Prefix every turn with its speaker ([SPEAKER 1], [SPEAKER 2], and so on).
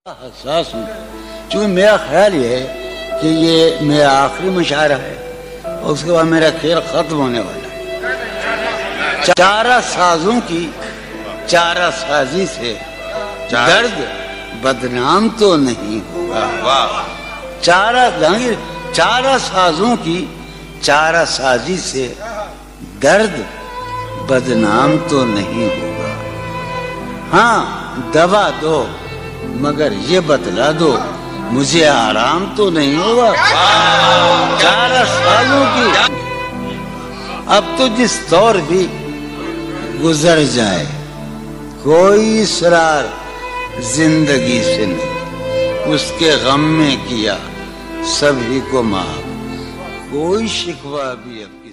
[SPEAKER 1] حساس ہوں، چونکہ میرا خیال یہ ہے کہ یہ میرا آخری مشاعرہ ہے اور اس کے بعد میرا کھیل ختم ہونے والا ہے۔ چارہ سازوں کی چارہ سازی سے درد بدنام تو نہیں ہوگا۔ چارہ سازوں کی چارہ سازی سے درد بدنام تو نہیں ہوگا۔ ہاں دوا دو مگر یہ بتلا دو مجھے آرام تو نہیں ہوگا۔ چارہ سالوں کی اب تو جس دور بھی گزر جائے کوئی اسرار زندگی سے نہیں، اس کے غم میں کیا سبھی کو معاف، کوئی شکوہ بھی اب